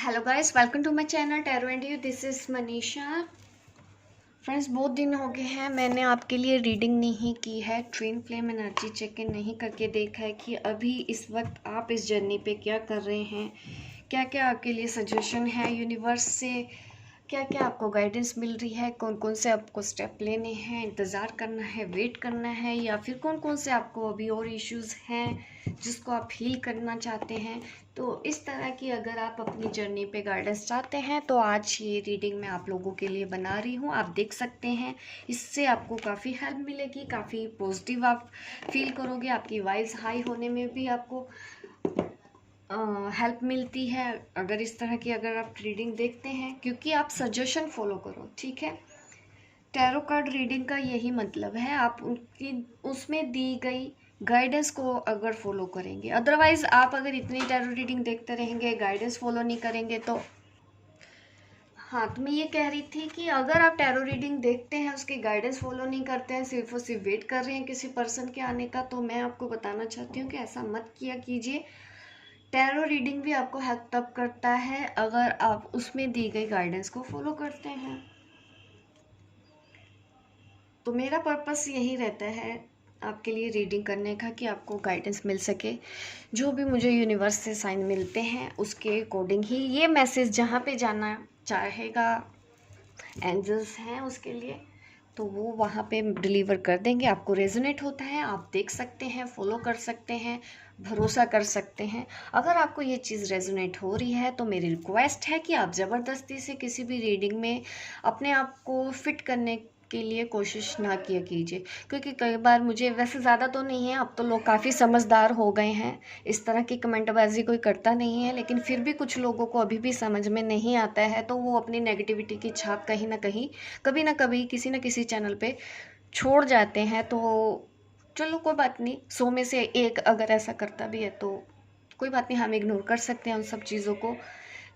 Hello guys, welcome to my channel tarot and you. This is Manisha. Friends, बहुत दिन हो गए हैं मैंने आपके लिए रीडिंग नहीं की है, twin flame energy check in नहीं करके देखा है कि अभी इस वक्त आप इस जर्नी पे क्या कर रहे हैं, क्या क्या आपके लिए सजेशन है यूनिवर्स से, क्या क्या आपको गाइडेंस मिल रही है, कौन कौन से आपको स्टेप लेने हैं, इंतज़ार करना है, वेट करना है, या फिर कौन कौन से आपको अभी और इश्यूज़ हैं जिसको आप हील करना चाहते हैं। तो इस तरह की अगर आप अपनी जर्नी पे गाइडेंस चाहते हैं तो आज ये रीडिंग मैं आप लोगों के लिए बना रही हूँ। आप देख सकते हैं, इससे आपको काफ़ी हेल्प मिलेगी, काफ़ी पॉजिटिव आप फील करोगे, आपकी वाइब्स हाई होने में भी आपको हेल्प मिलती है अगर इस तरह की अगर आप रीडिंग देखते हैं, क्योंकि आप सजेशन फॉलो करो। ठीक है, टैरो कार्ड रीडिंग का यही मतलब है, आप उनकी उसमें दी गई गाइडेंस को अगर फॉलो करेंगे। अदरवाइज आप अगर इतनी टैरो रीडिंग देखते रहेंगे, गाइडेंस फॉलो नहीं करेंगे तो हाँ, तो मैं ये कह रही थी कि अगर आप टैरो रीडिंग देखते हैं, उसकी गाइडेंस फॉलो नहीं करते हैं, सिर्फ और सिर्फ वेट कर रहे हैं किसी पर्सन के आने का, तो मैं आपको बताना चाहती हूँ कि ऐसा मत किया कीजिए। टैरो रीडिंग भी आपको हेल्प तब करता है अगर आप उसमें दी गई गाइडेंस को फॉलो करते हैं। तो मेरा पर्पस यही रहता है आपके लिए रीडिंग करने का कि आपको गाइडेंस मिल सके। जो भी मुझे यूनिवर्स से साइन मिलते हैं उसके अकॉर्डिंग ही ये मैसेज जहाँ पे जाना चाहेगा, एंजल्स हैं उसके लिए, तो वो वहाँ पे डिलीवर कर देंगे। आपको रेजोनेट होता है, आप देख सकते हैं, फॉलो कर सकते हैं, भरोसा कर सकते हैं। अगर आपको ये चीज़ रेजोनेट हो रही है तो मेरी रिक्वेस्ट है कि आप ज़बरदस्ती से किसी भी रीडिंग में अपने आप को फिट करने के लिए कोशिश ना किया कीजिए, क्योंकि कई बार मुझे, वैसे ज़्यादा तो नहीं है, अब तो लोग काफ़ी समझदार हो गए हैं, इस तरह की कमेंटबाजी कोई करता नहीं है, लेकिन फिर भी कुछ लोगों को अभी भी समझ में नहीं आता है, तो वो अपनी नेगेटिविटी की छाप कहीं ना कहीं, कभी ना कभी, किसी न किसी चैनल पे छोड़ जाते हैं। तो चलो कोई बात नहीं, 100 में से एक अगर ऐसा करता भी है तो कोई बात नहीं, हम इग्नोर कर सकते हैं उन सब चीज़ों को।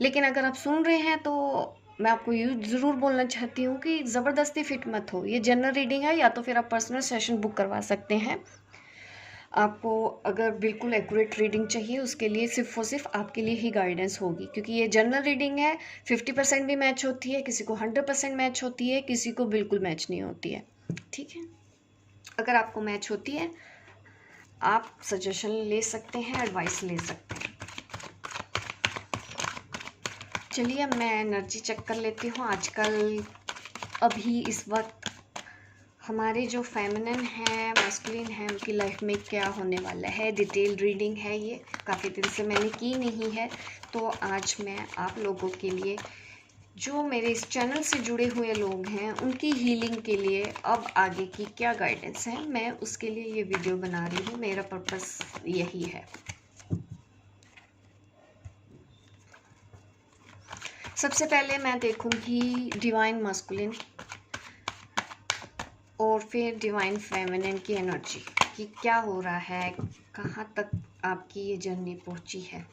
लेकिन अगर आप सुन रहे हैं तो मैं आपको ये ज़रूर बोलना चाहती हूँ कि ज़बरदस्ती फिट मत हो। ये जनरल रीडिंग है, या तो फिर आप पर्सनल सेशन बुक करवा सकते हैं। आपको अगर बिल्कुल एक्यूरेट रीडिंग चाहिए, उसके लिए सिर्फ और सिर्फ आपके लिए ही गाइडेंस होगी, क्योंकि ये जनरल रीडिंग है। 50% भी मैच होती है, किसी को 100% मैच होती है, किसी को बिल्कुल मैच नहीं होती है। ठीक है, अगर आपको मैच होती है आप सजेशन ले सकते हैं, एडवाइस ले सकते हैं। चलिए अब मैं एनर्जी चेक कर लेती हूँ। आजकल अभी इस वक्त हमारे जो फेमिनिन है, मस्कुलिन है, उनकी लाइफ में क्या होने वाला है। डिटेल रीडिंग है ये, काफ़ी दिन से मैंने की नहीं है, तो आज मैं आप लोगों के लिए, जो मेरे इस चैनल से जुड़े हुए लोग हैं, उनकी हीलिंग के लिए अब आगे की क्या गाइडेंस है, मैं उसके लिए ये वीडियो बना रही हूँ। मेरा पर्पस यही है। सबसे पहले मैं देखूंगी डिवाइन मस्कुलिन और फिर डिवाइन फेमिनिन की एनर्जी कि क्या हो रहा है, कहाँ तक आपकी ये जर्नी पहुंची है।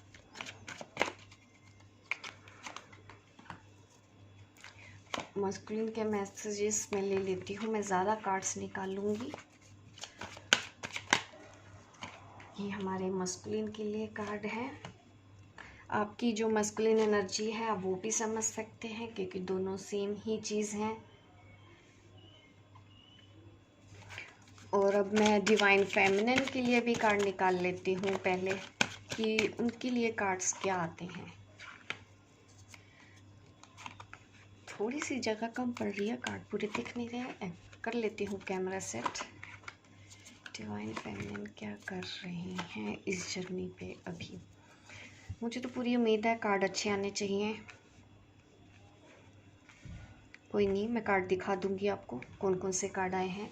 मस्कुलिन के मैसेजेस मैं ले लेती हूँ, मैं ज़्यादा कार्ड्स निकालूंगी। ये हमारे मस्कुलिन के लिए कार्ड है। आपकी जो मस्कुलिन एनर्जी है आप वो भी समझ सकते हैं, क्योंकि दोनों सेम ही चीज़ हैं। और अब मैं डिवाइन फेमिनिन के लिए भी कार्ड निकाल लेती हूँ पहले, कि उनके लिए कार्ड्स क्या आते हैं। थोड़ी सी जगह कम पड़ रही है, कार्ड पूरे दिख नहीं रहे हैं, कर लेती हूँ कैमरा सेट। डिवाइन फेमिनिन क्या कर रही हैं इस जर्नी पे अभी। मुझे तो पूरी उम्मीद है कार्ड अच्छे आने चाहिए। कोई नहीं, मैं कार्ड दिखा दूंगी आपको कौन कौन से कार्ड आए हैं।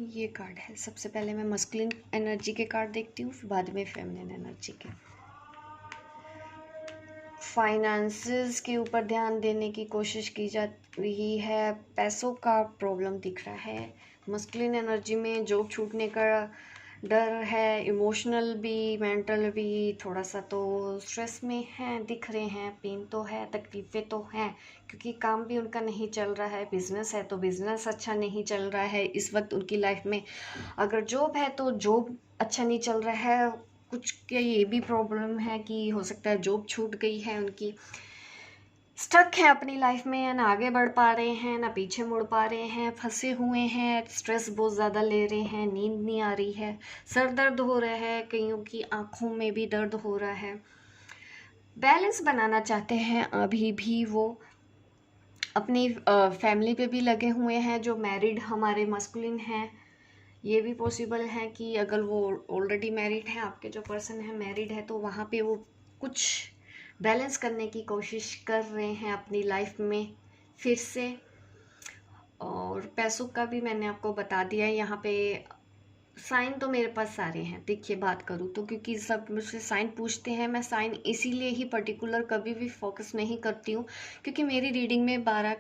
ये कार्ड है। सबसे पहले मैं मस्कुलिन एनर्जी के कार्ड देखती हूँ, फिर बाद में फेमिनिन एनर्जी के। फाइनेंसेस के ऊपर ध्यान देने की कोशिश की जा रही है, पैसों का प्रॉब्लम दिख रहा है। मस्कुलिन एनर्जी में जॉब छूटने का डर है, इमोशनल भी, मेंटल भी, थोड़ा सा तो स्ट्रेस में हैं, दिख रहे हैं। पेन तो है, तकलीफ़ें तो हैं, क्योंकि काम भी उनका नहीं चल रहा है। बिजनेस है तो बिजनेस अच्छा नहीं चल रहा है इस वक्त उनकी लाइफ में। अगर जॉब है तो जॉब अच्छा नहीं चल रहा है। कुछ के ये भी प्रॉब्लम है कि हो सकता है जॉब छूट गई है उनकी, स्टक है अपनी लाइफ में, ना आगे बढ़ पा रहे हैं ना पीछे मुड़ पा रहे हैं, फंसे हुए हैं, स्ट्रेस बहुत ज़्यादा ले रहे हैं, नींद नहीं आ रही है, सर दर्द हो रहा है, कईयों की आँखों में भी दर्द हो रहा है। बैलेंस बनाना चाहते हैं अभी भी वो, अपनी फैमिली पे भी लगे हुए हैं। जो मैरिड हमारे मस्कुलिन हैं, ये भी पॉसिबल है कि अगर वो ऑलरेडी मैरिड है, आपके जो पर्सन है मैरिड है, तो वहाँ पे वो कुछ बैलेंस करने की कोशिश कर रहे हैं अपनी लाइफ में फिर से। और पैसों का भी मैंने आपको बता दिया है। यहाँ पे साइन तो मेरे पास सारे हैं, देखिए बात करूँ तो, क्योंकि सब मुझसे साइन पूछते हैं। मैं साइन इसीलिए ही पर्टिकुलर कभी भी फोकस नहीं करती हूँ, क्योंकि मेरी रीडिंग में 12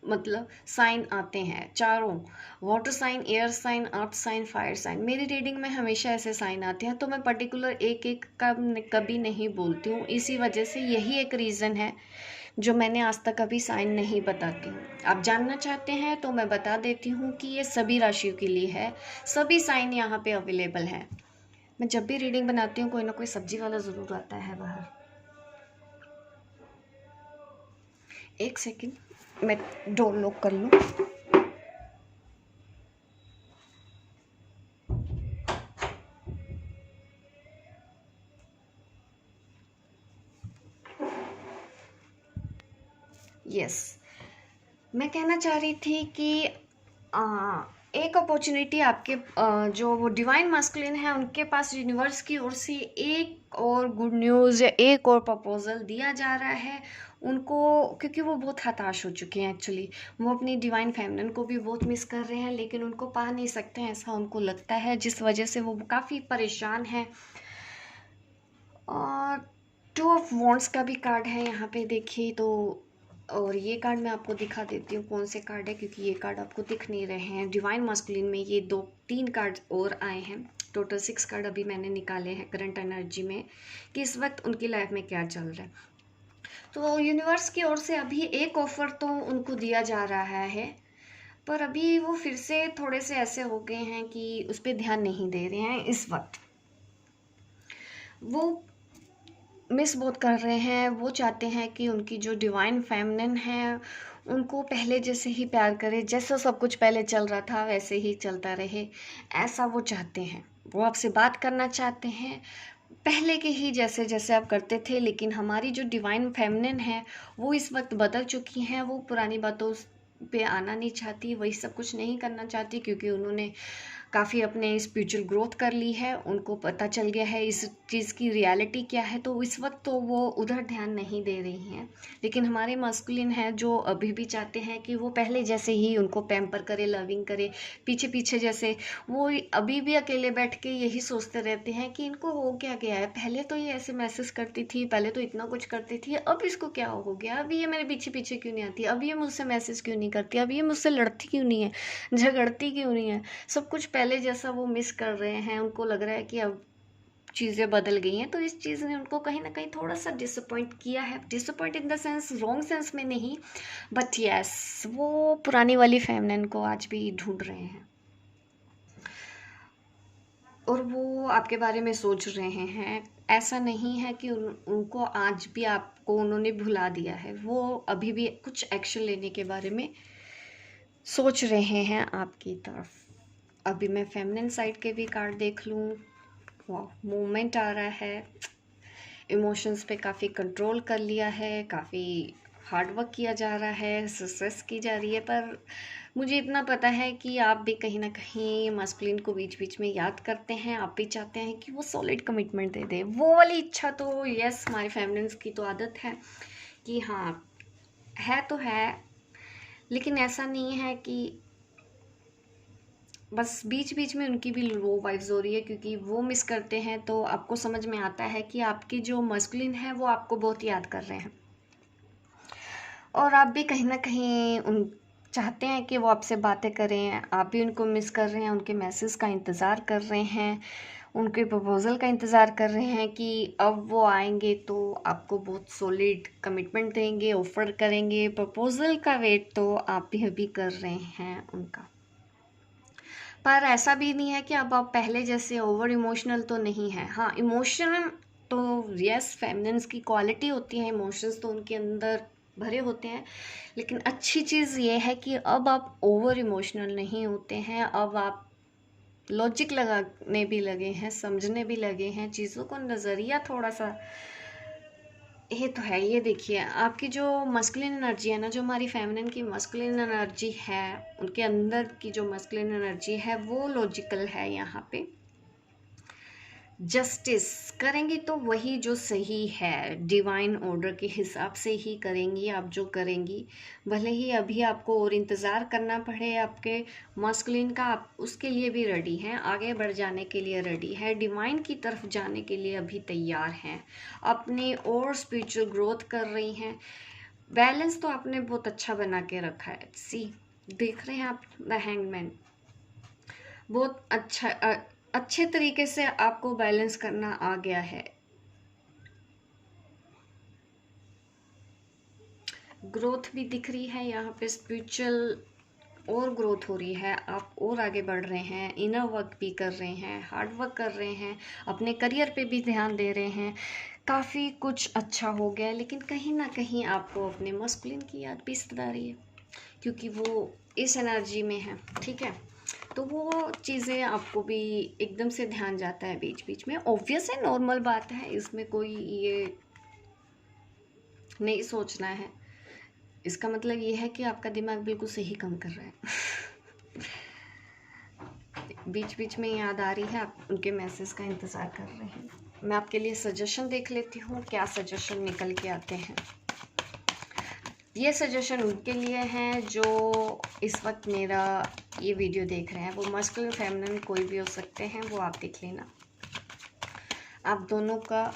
मतलब साइन आते हैं, चारों, water sign, air sign, earth sign, fire sign. मेरी रीडिंग में हमेशा ऐसे साइन आते हैं, तो मैं पर्टिकुलर एक एक का कभी नहीं बोलती हूँ। इसी वजह से यही एक रीज़न है जो मैंने आज तक कभी साइन नहीं बताती हूँ। आप जानना चाहते हैं तो मैं बता देती हूँ कि ये सभी राशियों के लिए है, सभी साइन यहाँ पे अवेलेबल हैं। मैं जब भी रीडिंग बनाती हूँ कोई ना कोई सब्जी वाला ज़रूर आता है बाहर। एक सेकंड, मैं डोर लॉक कर लूँ। यस, मैं कहना चाह रही थी कि एक अपॉर्चुनिटी आपके जो वो डिवाइन मास्कुलिन है उनके पास यूनिवर्स की ओर से एक और गुड न्यूज़ या एक और प्रपोजल दिया जा रहा है उनको, क्योंकि वो बहुत हताश हो चुके हैं एक्चुअली। वो अपनी डिवाइन फेमिनिन को भी बहुत मिस कर रहे हैं, लेकिन उनको पा नहीं सकते हैं, ऐसा उनको लगता है, जिस वजह से वो काफ़ी परेशान हैं। और 2 ऑफ वॉन्ड्स का भी कार्ड है यहाँ पे, देखिए तो। और ये कार्ड मैं आपको दिखा देती हूँ कौन से कार्ड है, क्योंकि ये कार्ड आपको दिख नहीं रहे हैं। डिवाइन मास्कुलिन में ये 2-3 कार्ड और आए हैं, टोटल 6 कार्ड अभी मैंने निकाले हैं करंट एनर्जी में, कि इस वक्त उनकी लाइफ में क्या चल रहा है। तो यूनिवर्स की ओर से अभी एक ऑफर तो उनको दिया जा रहा है, पर अभी वो फिर से थोड़े से ऐसे हो गए हैं कि उस पर ध्यान नहीं दे रहे हैं इस वक्त। वो मिस बहुत कर रहे हैं, वो चाहते हैं कि उनकी जो डिवाइन फेमिनिन है उनको पहले जैसे ही प्यार करे, जैसा सब कुछ पहले चल रहा था वैसे ही चलता रहे, ऐसा वो चाहते हैं। वो आपसे बात करना चाहते हैं पहले के ही जैसे जैसे आप करते थे, लेकिन हमारी जो डिवाइन फेमिनिन है वो इस वक्त बदल चुकी हैं। वो पुरानी बातों पे आना नहीं चाहती, वही सब कुछ नहीं करना चाहती, क्योंकि उन्होंने काफ़ी अपने स्पिरिचुअल ग्रोथ कर ली है, उनको पता चल गया है इस चीज़ की रियलिटी क्या है, तो इस वक्त तो वो उधर ध्यान नहीं दे रही हैं। लेकिन हमारे मस्कुलिन हैं जो अभी भी चाहते हैं कि वो पहले जैसे ही उनको पैम्पर करे, लविंग करे, पीछे पीछे जैसे। वो अभी भी अकेले बैठ के यही सोचते रहते हैं कि इनको हो क्या गया है, पहले तो ये ऐसे मैसेज करती थी, पहले तो इतना कुछ करती थी, अब इसको क्या हो गया, अब ये मेरे पीछे पीछे क्यों नहीं आती, अब ये मुझसे मैसेज क्यों नहीं करती, अब ये मुझसे लड़ती क्यों नहीं है, झगड़ती क्यों नहीं है। सब कुछ पहले जैसा वो मिस कर रहे हैं, उनको लग रहा है कि अब चीज़ें बदल गई हैं, तो इस चीज़ ने उनको कहीं ना कहीं थोड़ा सा डिसअपॉइंट किया है। Disappoint in the sense, wrong sense में नहीं, बट यस, वो पुरानी वाली फेमिनिन को आज भी ढूंढ रहे हैं और वो आपके बारे में सोच रहे हैं। ऐसा नहीं है कि उनको आज भी आपको उन्होंने भुला दिया है, वो अभी भी कुछ एक्शन लेने के बारे में सोच रहे हैं आपकी तरफ। अभी मैं फेमिनिन साइड के भी कार्ड देख लूँ। वाह, मूवमेंट आ रहा है, इमोशंस पे काफ़ी कंट्रोल कर लिया है, काफ़ी हार्ड वर्क किया जा रहा है, सक्सेस की जा रही है। पर मुझे इतना पता है कि आप भी कहीं ना कहीं मस्कुलिन को बीच बीच में याद करते हैं, आप भी चाहते हैं कि वो सॉलिड कमिटमेंट दे दे। वो वाली इच्छा तो यस, हमारे फेमिनिन्स की तो आदत है कि हाँ है तो है, लेकिन ऐसा नहीं है कि बस बीच बीच में उनकी भी लो वाइब्स हो रही है, क्योंकि वो मिस करते हैं। तो आपको समझ में आता है कि आपकी जो मस्कुलिन है वो आपको बहुत याद कर रहे हैं, और आप भी कहीं ना कहीं उन चाहते हैं कि वो आपसे बातें करें, आप भी उनको मिस कर रहे हैं, उनके मैसेज का इंतज़ार कर रहे हैं, उनके प्रपोज़ल का इंतज़ार कर रहे हैं कि अब वो आएंगे तो आपको बहुत सॉलिड कमिटमेंट देंगे, ऑफ़र करेंगे। प्रपोज़ल का वेट तो आप भी अभी कर रहे हैं उनका। पर ऐसा भी नहीं है कि अब आप पहले जैसे ओवर इमोशनल तो नहीं है। हाँ, इमोशन तो यस, फेमिनिन्स की क्वालिटी होती है, इमोशंस तो उनके अंदर भरे होते हैं, लेकिन अच्छी चीज़ ये है कि अब आप ओवर इमोशनल नहीं होते हैं। अब आप लॉजिक लगाने भी लगे हैं, समझने भी लगे हैं चीज़ों को, नज़रिया थोड़ा सा ये तो है। ये देखिए, आपकी जो मस्कुलिन एनर्जी है ना, जो हमारी फेमिनिन की मस्कुलिन एनर्जी है, उनके अंदर की जो मस्कुलिन एनर्जी है वो लॉजिकल है। यहाँ पे जस्टिस करेंगी तो वही जो सही है, डिवाइन ऑर्डर के हिसाब से ही करेंगी आप जो करेंगी। भले ही अभी आपको और इंतज़ार करना पड़े आपके मस्कुलिन का, आप उसके लिए भी रेडी हैं, आगे बढ़ जाने के लिए रेडी है, डिवाइन की तरफ जाने के लिए अभी तैयार हैं, अपनी और स्पिरिचुअल ग्रोथ कर रही हैं। बैलेंस तो आपने बहुत अच्छा बना के रखा है। सी, देख रहे हैं आप द हैंगमैन, बहुत अच्छा अच्छे तरीके से आपको बैलेंस करना आ गया है। ग्रोथ भी दिख रही है यहाँ पे, स्पिरिचुअल और ग्रोथ हो रही है, आप और आगे बढ़ रहे हैं, इनर वर्क भी कर रहे हैं, हार्ड वर्क कर रहे हैं, अपने करियर पे भी ध्यान दे रहे हैं, काफ़ी कुछ अच्छा हो गया है। लेकिन कहीं ना कहीं आपको अपने मस्कुलिन की याद भी सता रही है, क्योंकि वो इस एनर्जी में है, ठीक है। तो वो चीज़ें आपको भी एकदम से ध्यान जाता है बीच बीच में, ऑब्वियस है, नॉर्मल बात है, इसमें कोई ये नहीं सोचना है। इसका मतलब ये है कि आपका दिमाग बिल्कुल सही काम कर रहा है। बीच बीच में याद आ रही है, आप उनके मैसेज का इंतज़ार कर रहे हैं। मैं आपके लिए सजेशन देख लेती हूँ, क्या सजेशन निकल के आते हैं। ये सजेशन उनके लिए हैं जो इस वक्त मेरा ये वीडियो देख रहे हैं, वो मस्कुलिन फेमिनिन कोई भी हो सकते हैं, वो आप देख लेना। आप दोनों का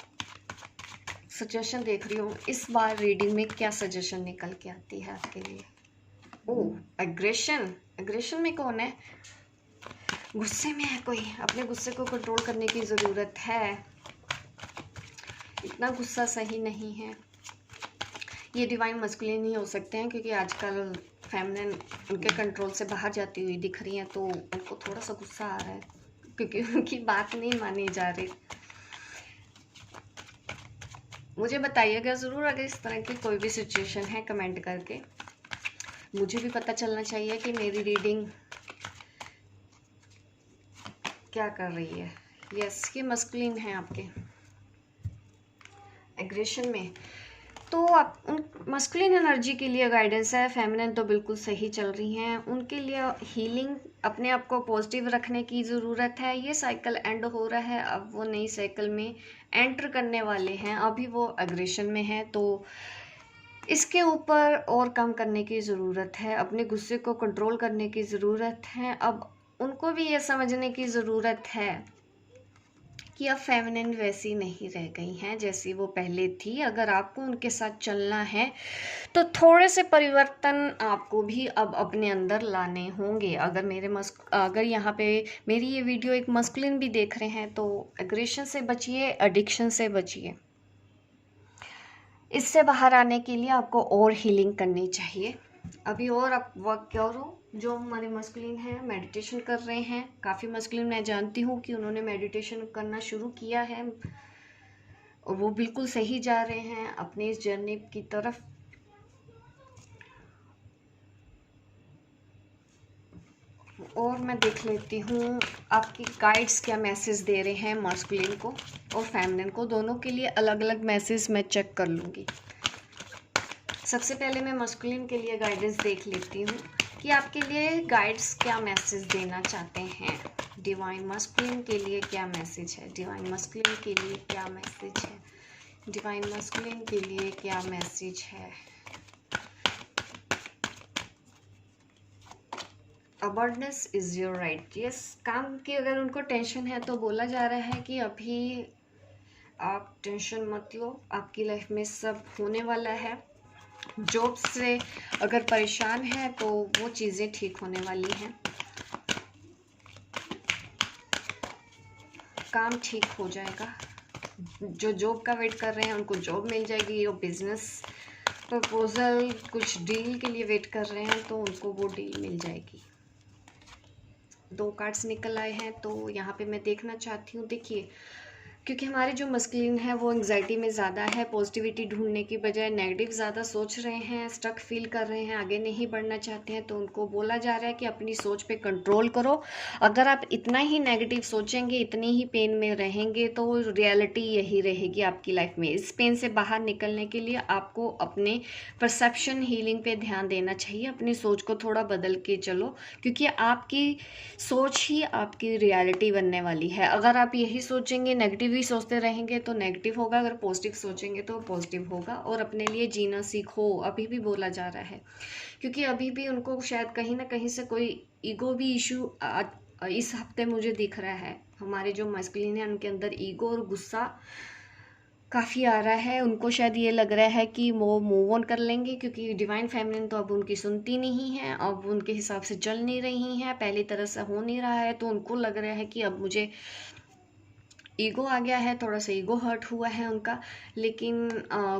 सजेशन देख रही हूँ। इस बार रीडिंग में क्या सजेशन निकल के आती है आपके लिए। ओह, एग्रेशन। एग्रेशन में कौन है? गुस्से में है कोई, अपने गुस्से को कंट्रोल करने की ज़रूरत है, इतना गुस्सा सही नहीं है। ये डिवाइन मस्कुलिन ही हो सकते हैं, क्योंकि आजकल फेमिनिन उनके कंट्रोल से बाहर जाती हुई दिख रही हैं, तो उनको थोड़ा सा गुस्सा आ रहा है क्योंकि उनकी बात नहीं मानी जा रही। मुझे बताइएगा ज़रूर अगर इस तरह की कोई भी सिचुएशन है, कमेंट करके। मुझे भी पता चलना चाहिए कि मेरी रीडिंग क्या कर रही है। यस, ये मस्कुलिन है आपके एग्रेशन में, तो आप उन मस्कुलिन एनर्जी के लिए गाइडेंस है। फेमिनिन तो बिल्कुल सही चल रही हैं, उनके लिए हीलिंग, अपने आप को पॉजिटिव रखने की ज़रूरत है। ये साइकिल एंड हो रहा है, अब वो नई साइकिल में एंटर करने वाले हैं। अभी वो एग्रेशन में है, तो इसके ऊपर और काम करने की ज़रूरत है, अपने गुस्से को कंट्रोल करने की ज़रूरत है। अब उनको भी ये समझने की ज़रूरत है कि अब फेमिनिन वैसी नहीं रह गई हैं जैसी वो पहले थी। अगर आपको उनके साथ चलना है तो थोड़े से परिवर्तन आपको भी अब अपने अंदर लाने होंगे। अगर यहाँ पे मेरी ये वीडियो एक मस्कुलिन भी देख रहे हैं तो एग्रेशन से बचिए, एडिक्शन से बचिए। इससे बाहर आने के लिए आपको और हीलिंग करनी चाहिए। अभी और आप वर्क करो। जो हमारे मस्कुलिन हैं मेडिटेशन कर रहे हैं, काफ़ी मस्कुलिन मैं जानती हूँ कि उन्होंने मेडिटेशन करना शुरू किया है और वो बिल्कुल सही जा रहे हैं अपनी इस जर्नी की तरफ। और मैं देख लेती हूँ आपकी गाइड्स क्या मैसेज दे रहे हैं मस्कुलिन को और फेमिनिन को, दोनों के लिए अलग अलग मैसेज मैं चेक कर लूँगी। सबसे पहले मैं मस्कुलिन के लिए गाइडेंस देख लेती हूँ कि आपके लिए गाइड्स क्या मैसेज देना चाहते हैं। डिवाइन मस्कुलिन के लिए क्या मैसेज है, डिवाइन मस्कुलिन के लिए क्या मैसेज है, डिवाइन मस्कुलिन के लिए क्या मैसेज है। Abundance is your right. Yes, काम की अगर उनको टेंशन है तो बोला जा रहा है कि अभी आप टेंशन मत लो, आपकी लाइफ में सब होने वाला है। जॉब से अगर परेशान है तो वो चीज़ें ठीक होने वाली हैं, काम ठीक हो जाएगा। जो जॉब का वेट कर रहे हैं उनको जॉब मिल जाएगी, और बिजनेस प्रपोजल कुछ डील के लिए वेट कर रहे हैं तो उनको वो डील मिल जाएगी। 2 कार्ड्स निकल आए हैं, तो यहाँ पे मैं देखना चाहती हूँ। देखिए, क्योंकि हमारे जो मस्कुलिन है वो एंग्जाइटी में ज़्यादा है, पॉजिटिविटी ढूंढने की बजाय नेगेटिव ज़्यादा सोच रहे हैं, स्टक फील कर रहे हैं, आगे नहीं बढ़ना चाहते हैं, तो उनको बोला जा रहा है कि अपनी सोच पे कंट्रोल करो। अगर आप इतना ही नेगेटिव सोचेंगे, इतनी ही पेन में रहेंगे, तो रियलिटी यही रहेगी आपकी लाइफ में। इस पेन से बाहर निकलने के लिए आपको अपने परसेप्शन हीलिंग पे ध्यान देना चाहिए, अपनी सोच को थोड़ा बदल के चलो, क्योंकि आपकी सोच ही आपकी रियलिटी बनने वाली है। अगर आप यही सोचेंगे, नेगेटिव ही सोचते रहेंगे, तो नेगेटिव होगा, अगर पॉजिटिव सोचेंगे तो पॉजिटिव होगा। और अपने लिए जीना सीखो, अभी भी बोला जा रहा है, क्योंकि अभी भी उनको शायद कहीं ना कहीं से कोई ईगो भी इशू इस हफ्ते मुझे दिख रहा है। हमारे जो मस्कुलिन है उनके अंदर ईगो और गुस्सा काफ़ी आ रहा है। उनको शायद ये लग रहा है कि वो मूव ऑन कर लेंगे, क्योंकि डिवाइन फेमिनिन तो अब उनकी सुनती नहीं है, अब उनके हिसाब से चल नहीं रही हैं, पहली तरह से हो नहीं रहा है, तो उनको लग रहा है कि अब मुझे ईगो आ गया है, थोड़ा सा ईगो हर्ट हुआ है उनका। लेकिन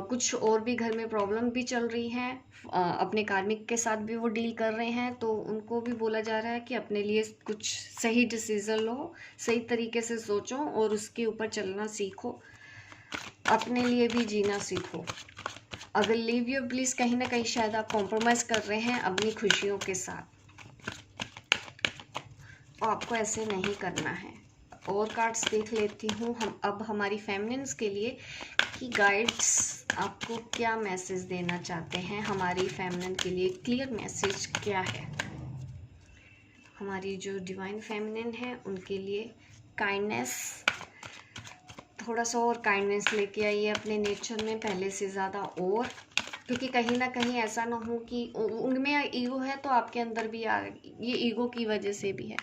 कुछ और भी घर में प्रॉब्लम भी चल रही है, अपने कार्मिक के साथ भी वो डील कर रहे हैं, तो उनको भी बोला जा रहा है कि अपने लिए कुछ सही डिसीजन लो, सही तरीके से सोचो और उसके ऊपर चलना सीखो, अपने लिए भी जीना सीखो। अगर लीव योर ब्लिस, कहीं ना कहीं शायद आप कॉम्प्रोमाइज़ कर रहे हैं अपनी खुशियों के साथ, और आपको ऐसे नहीं करना है। और कार्ड्स देख लेती हूँ हम अब हमारी फेमिनिन्स के लिए कि गाइड्स आपको क्या मैसेज देना चाहते हैं। हमारी फेमिनिन के लिए क्लियर मैसेज क्या है। हमारी जो डिवाइन फेमिनिन है उनके लिए काइंडनेस, थोड़ा सा और काइंडनेस लेके आइए अपने नेचर में पहले से ज़्यादा, और क्योंकि कहीं ना कहीं ऐसा ना हो कि उनमें ईगो है तो आपके अंदर भी ये ईगो की वजह से भी है।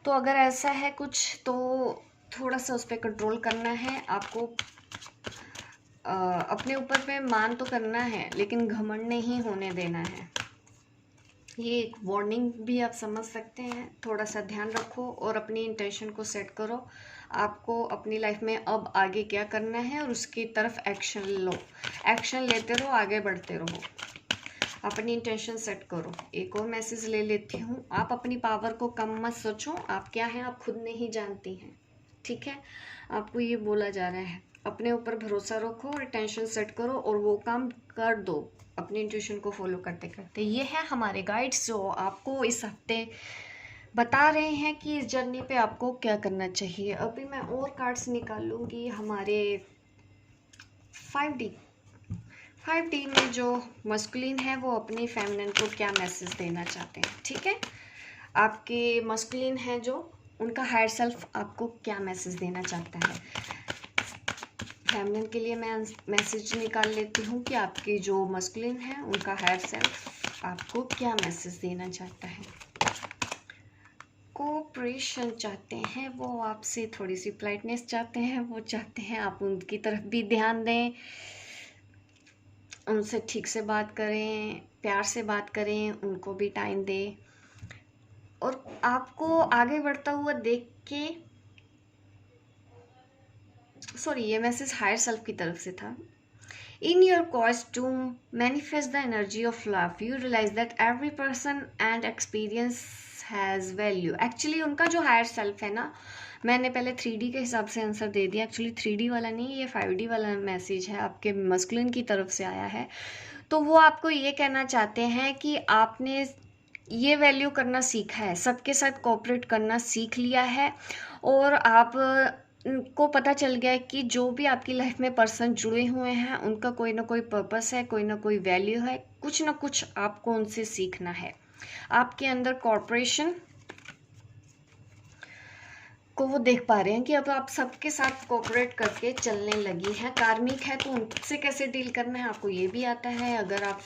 तो अगर ऐसा है कुछ, तो थोड़ा सा उस पर कंट्रोल करना है आपको। अपने ऊपर पे मान तो करना है, लेकिन घमंड नहीं होने देना है। ये एक वार्निंग भी आप समझ सकते हैं। थोड़ा सा ध्यान रखो और अपनी इंटेंशन को सेट करो, आपको अपनी लाइफ में अब आगे क्या करना है और उसकी तरफ एक्शन लो। एक्शन लेते रहो, आगे बढ़ते रहो, अपनी इंटेंशन सेट करो। एक और मैसेज ले लेती हूँ। आप अपनी पावर को कम मत सोचो, आप क्या हैं आप खुद नहीं जानती हैं, ठीक है। आपको ये बोला जा रहा है, अपने ऊपर भरोसा रखो और इंटेंशन सेट करो और वो काम कर दो अपनी इंट्यूशन को फॉलो करते करते। ये है हमारे गाइड्स जो आपको इस हफ्ते बता रहे हैं कि इस जर्नी पे आपको क्या करना चाहिए। अभी मैं और कार्ड्स निकालूंगी हमारे 5D में जो मस्कुलिन है वो अपनी फेमिनिन को क्या मैसेज देना चाहते हैं, ठीक है। आपके मस्कुलिन है जो, उनका हायर सेल्फ आपको क्या मैसेज देना चाहता है। फेमिनिन के लिए मैं मैसेज निकाल लेती हूँ कि आपके जो मस्कुलिन है उनका हायर सेल्फ आपको क्या मैसेज देना चाहता है। कोऑपरेशन चाहते हैं वो आपसे, थोड़ी सी पोलाइटनेस चाहते हैं, वो चाहते हैं आप उनकी तरफ भी ध्यान दें, उनसे ठीक से बात करें, प्यार से बात करें, उनको भी टाइम दें। और आपको आगे बढ़ता हुआ देख के, सॉरी ये मैसेज हायर सेल्फ की तरफ से था। In your quest to manifest the energy of love, you realize that every person and experience has value. Actually उनका जो हायर सेल्फ है ना, मैंने पहले 3D के हिसाब से आंसर दे दिया, एक्चुअली 3D वाला नहीं, ये 5D वाला मैसेज है, आपके मस्कुलिन की तरफ से आया है। तो वो आपको ये कहना चाहते हैं कि आपने ये वैल्यू करना सीखा है, सबके साथ कोऑपरेट करना सीख लिया है, और आप को पता चल गया है कि जो भी आपकी लाइफ में पर्सन जुड़े हुए हैं उनका कोई ना कोई पर्पस है, कोई ना कोई वैल्यू है, कुछ ना कुछ आपको उनसे सीखना है। आपके अंदर कॉर्पोरेशन को वो देख पा रहे हैं कि अब आप सबके साथ कोऑपरेट करके चलने लगी हैं। कार्मिक है तो उनसे कैसे डील करना है आपको ये भी आता है। अगर आप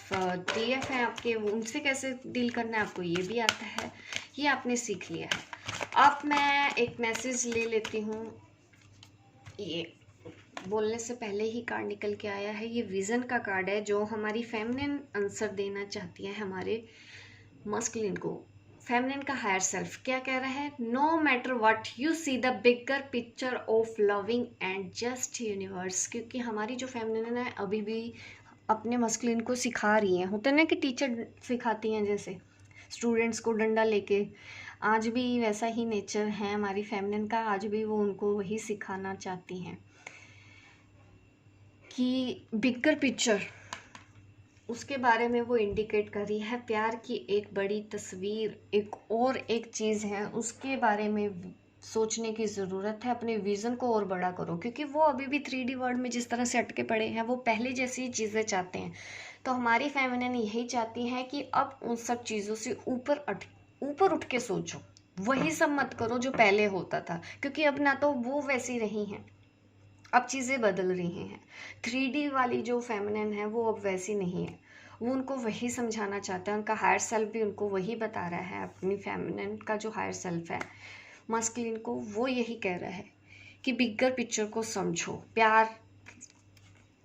TF हैं आपके, उनसे कैसे डील करना है आपको ये भी आता है, ये आपने सीख लिया है। अब मैं एक मैसेज ले लेती हूँ, ये बोलने से पहले ही कार्ड निकल के आया है। ये विजन का कार्ड है जो हमारी फेमिनिन आंसर देना चाहती है हमारे मस्कुलिन को। फेमिनिन का हायर सेल्फ क्या कह रहा है, no matter what you see the bigger picture of loving and just universe. क्योंकि हमारी जो फेमिनिन है अभी भी अपने मस्कुलिन को सिखा रही हैं, होता है ना कि टीचर सिखाती हैं जैसे स्टूडेंट्स को डंडा लेके, आज भी वैसा ही नेचर है हमारी फेमिनिन का, आज भी वो उनको वही सिखाना चाहती हैं कि बिगर पिक्चर, उसके बारे में वो इंडिकेट कर रही है। प्यार की एक बड़ी तस्वीर एक और एक चीज़ है, उसके बारे में सोचने की ज़रूरत है। अपने विज़न को और बड़ा करो, क्योंकि वो अभी भी 3D वर्ल्ड में जिस तरह से अटके पड़े हैं, वो पहले जैसी चीज़ें चाहते हैं। तो हमारी फेमिनिन यही चाहती है कि अब उन सब चीज़ों से ऊपर उठ के सोचो, वही सब मत करो जो पहले होता था, क्योंकि अब ना तो वो वैसी रही हैं, अब चीज़ें बदल रही हैं। 3D वाली जो फेमिनिन है वो अब वैसी नहीं है। वो उनको वही समझाना चाहता है, उनका हायर सेल्फ भी उनको वही बता रहा है। अपनी फेमिनिन का जो हायर सेल्फ है मस्कुलिन को, वो यही कह रहा है कि बिगर पिक्चर को समझो, प्यार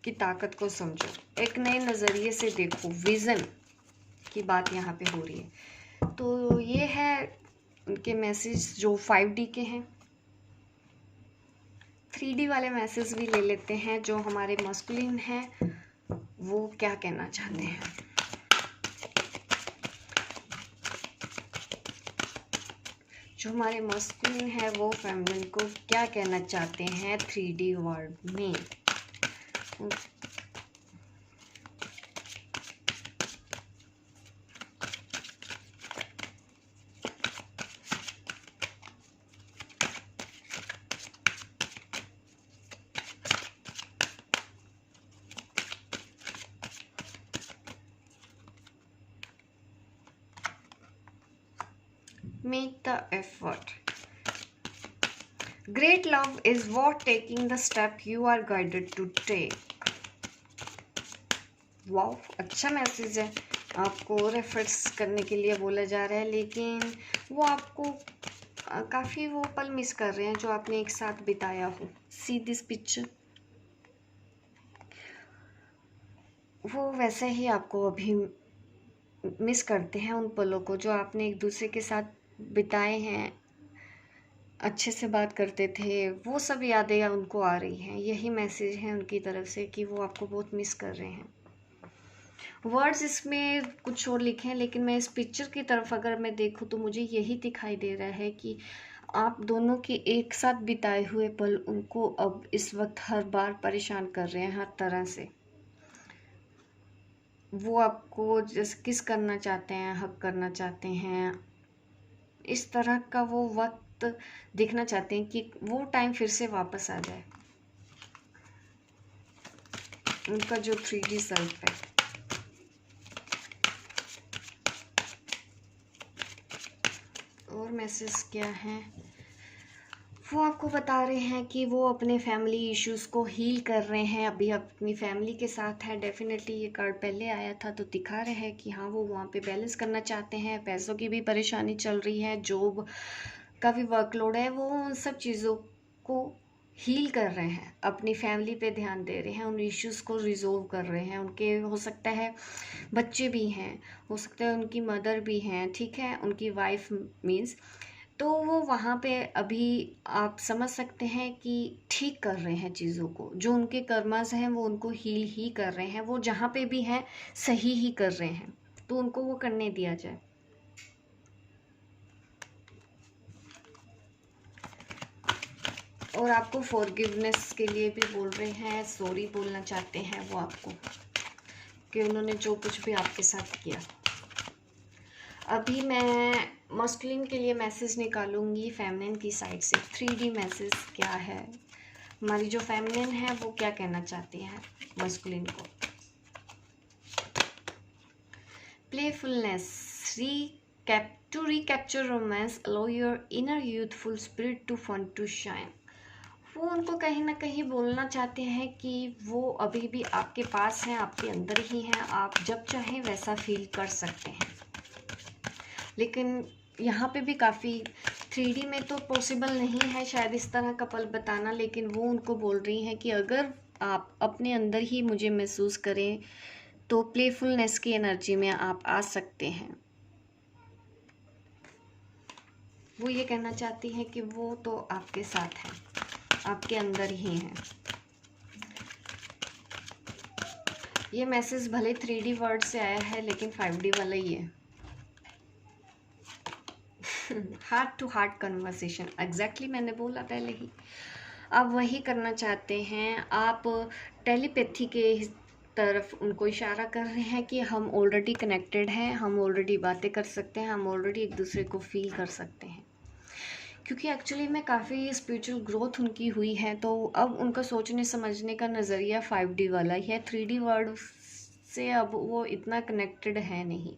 की ताकत को समझो, एक नए नज़रिए से देखो, विज़न की बात यहाँ पे हो रही है। तो ये है उनके मैसेज जो 5D के हैं। 3D वाले मैसेज भी ले लेते हैं, जो हमारे मस्कुलिन हैं वो क्या कहना चाहते हैं। जो हमारे मस्कुलिन है वो फेमिनिन को क्या कहना चाहते हैं 3D वर्ल्ड में। Make the effort. Great love is what taking the step you are guided to take. Wow, अच्छा मैसेज है। आपको और एफर्ट्स करने के लिए बोला जा रहा है, लेकिन वो आपको काफ़ी वो पल मिस कर रहे हैं जो आपने एक साथ बिताया हो। सी दिस पिक्चर, वो वैसे ही आपको अभी मिस करते हैं, उन पलों को जो आपने एक दूसरे के साथ बिताए हैं, अच्छे से बात करते थे, वो सब यादें उनको आ रही हैं। यही मैसेज है उनकी तरफ से कि वो आपको बहुत मिस कर रहे हैं। वर्ड्स इसमें कुछ और लिखे हैं, लेकिन मैं इस पिक्चर की तरफ अगर मैं देखूं तो मुझे यही दिखाई दे रहा है कि आप दोनों के एक साथ बिताए हुए पल उनको अब इस वक्त हर बार परेशान कर रहे हैं, हर तरह से। वो आपको जैसे किस करना चाहते हैं, हक करना चाहते हैं, इस तरह का वो वक्त देखना चाहते हैं कि वो टाइम फिर से वापस आ जाए। उनका जो 3D सेल्फ है, और मैसेज क्या है, वो आपको बता रहे हैं कि वो अपने फैमिली इश्यूज़ को हील कर रहे हैं, अभी अपनी फैमिली के साथ है। डेफिनेटली ये कार्ड पहले आया था तो दिखा रहे हैं कि हाँ वो वहाँ पे बैलेंस करना चाहते हैं। पैसों की भी परेशानी चल रही है, जॉब का भी वर्कलोड है, वो उन सब चीज़ों को हील कर रहे हैं, अपनी फैमिली पे ध्यान दे रहे हैं, उन इश्यूज़ को रिजोल्व कर रहे हैं। उनके हो सकता है बच्चे भी हैं, हो सकता है उनकी मदर भी हैं, ठीक है, उनकी वाइफ मीन्स। तो वो वहाँ पे अभी आप समझ सकते हैं कि ठीक कर रहे हैं चीज़ों को, जो उनके कर्मस हैं वो उनको हील ही कर रहे हैं। वो जहाँ पे भी हैं सही ही कर रहे हैं, तो उनको वो करने दिया जाए। और आपको फॉरगिवनेस के लिए भी बोल रहे हैं, सॉरी बोलना चाहते हैं वो आपको कि उन्होंने जो कुछ भी आपके साथ किया। अभी मैं मस्कुलिन के लिए मैसेज निकालूंगी फेमिनिन की साइड से। 3D मैसेज क्या है, हमारी जो फेमिनिन है वो क्या कहना चाहती है मस्कुलिन को। Playfulness, to recapture romance, allow your inner youthful spirit to fun to shine. वो उनको कहीं ना कहीं बोलना चाहते हैं कि वो अभी भी आपके पास हैं, आपके अंदर ही हैं, आप जब चाहें वैसा फील कर सकते हैं। लेकिन यहाँ पे भी काफ़ी 3D में तो पॉसिबल नहीं है शायद इस तरह का पल बताना, लेकिन वो उनको बोल रही हैं कि अगर आप अपने अंदर ही मुझे महसूस करें तो प्लेफुलनेस की एनर्जी में आप आ सकते हैं। वो ये कहना चाहती हैं कि वो तो आपके साथ हैं, आपके अंदर ही हैं। ये मैसेज भले 3D वर्ड से आया है, लेकिन 5D वाला ही है। Heart to heart conversation, exactly मैंने बोला पहले ही। आप वही करना चाहते हैं, आप टेलीपैथी के तरफ उनको इशारा कर रहे हैं कि हम ऑलरेडी कनेक्टेड हैं, हम ऑलरेडी बातें कर सकते हैं, हम ऑलरेडी एक दूसरे को फील कर सकते हैं। क्योंकि एक्चुअली में काफ़ी स्पिरिचुअल ग्रोथ उनकी हुई है, तो अब उनका सोचने समझने का नज़रिया 5D वाला ही है, 3D वर्ल्ड से अब वो इतना कनेक्टेड है नहीं।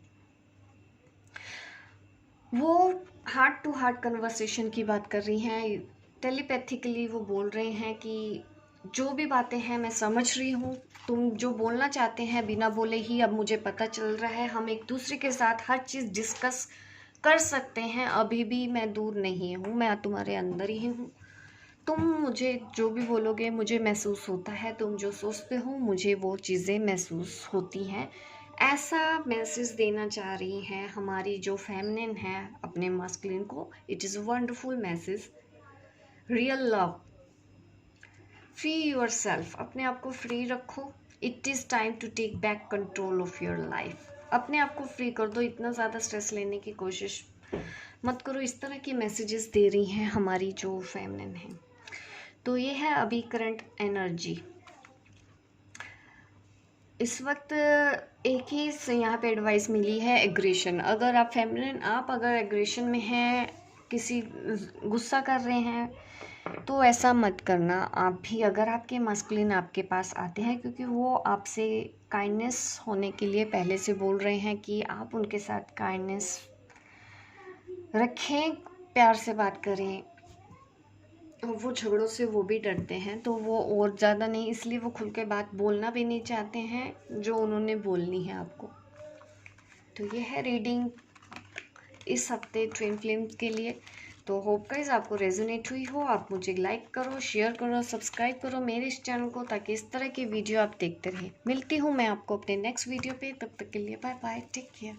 वो हार्ट टू हार्ट कन्वर्सेशन की बात कर रही हैं, टेलीपैथिकली वो बोल रहे हैं कि जो भी बातें हैं मैं समझ रही हूँ, तुम जो बोलना चाहते हैं बिना बोले ही अब मुझे पता चल रहा है, हम एक दूसरे के साथ हर चीज़ डिस्कस कर सकते हैं, अभी भी मैं दूर नहीं हूँ, मैं तुम्हारे अंदर ही हूँ। तुम मुझे जो भी बोलोगे मुझे महसूस होता है, तुम जो सोचते हो मुझे वो चीज़ें महसूस होती हैं। ऐसा मैसेज देना चाह रही हैं हमारी जो फेमिनिन है अपने मास्कुलिन को। It is a wonderful message, real love, free yourself, अपने आप को फ्री रखो। It is time to take back control of your life, अपने आप को फ्री कर दो, इतना ज़्यादा स्ट्रेस लेने की कोशिश मत करो। इस तरह की मैसेजेस दे रही हैं हमारी जो फेमिनिन है। तो ये है अभी करंट एनर्जी। इस वक्त एक ही से यहाँ पे एडवाइस मिली है, एग्रेशन। अगर आप फेमिनिन, आप अगर एग्रेशन में हैं, किसी गुस्सा कर रहे हैं, तो ऐसा मत करना आप भी। अगर आपके मास्कुलिन आपके पास आते हैं, क्योंकि वो आपसे काइंडनेस होने के लिए पहले से बोल रहे हैं कि आप उनके साथ काइंडनेस रखें, प्यार से बात करें। वो झगड़ों से वो भी डरते हैं, तो वो और ज़्यादा नहीं, इसलिए वो खुल के बात बोलना भी नहीं चाहते हैं जो उन्होंने बोलनी है आपको। तो ये है रीडिंग इस हफ्ते ट्विन फ्लेम्स के लिए। तो होप गाइस आपको रेजोनेट हुई हो। आप मुझे लाइक करो, शेयर करो, सब्सक्राइब करो मेरे इस चैनल को, ताकि इस तरह की वीडियो आप देखते रहें। मिलती हूँ मैं आपको अपने नेक्स्ट वीडियो पे, तब तक के लिए बाय बाय, टेक केयर।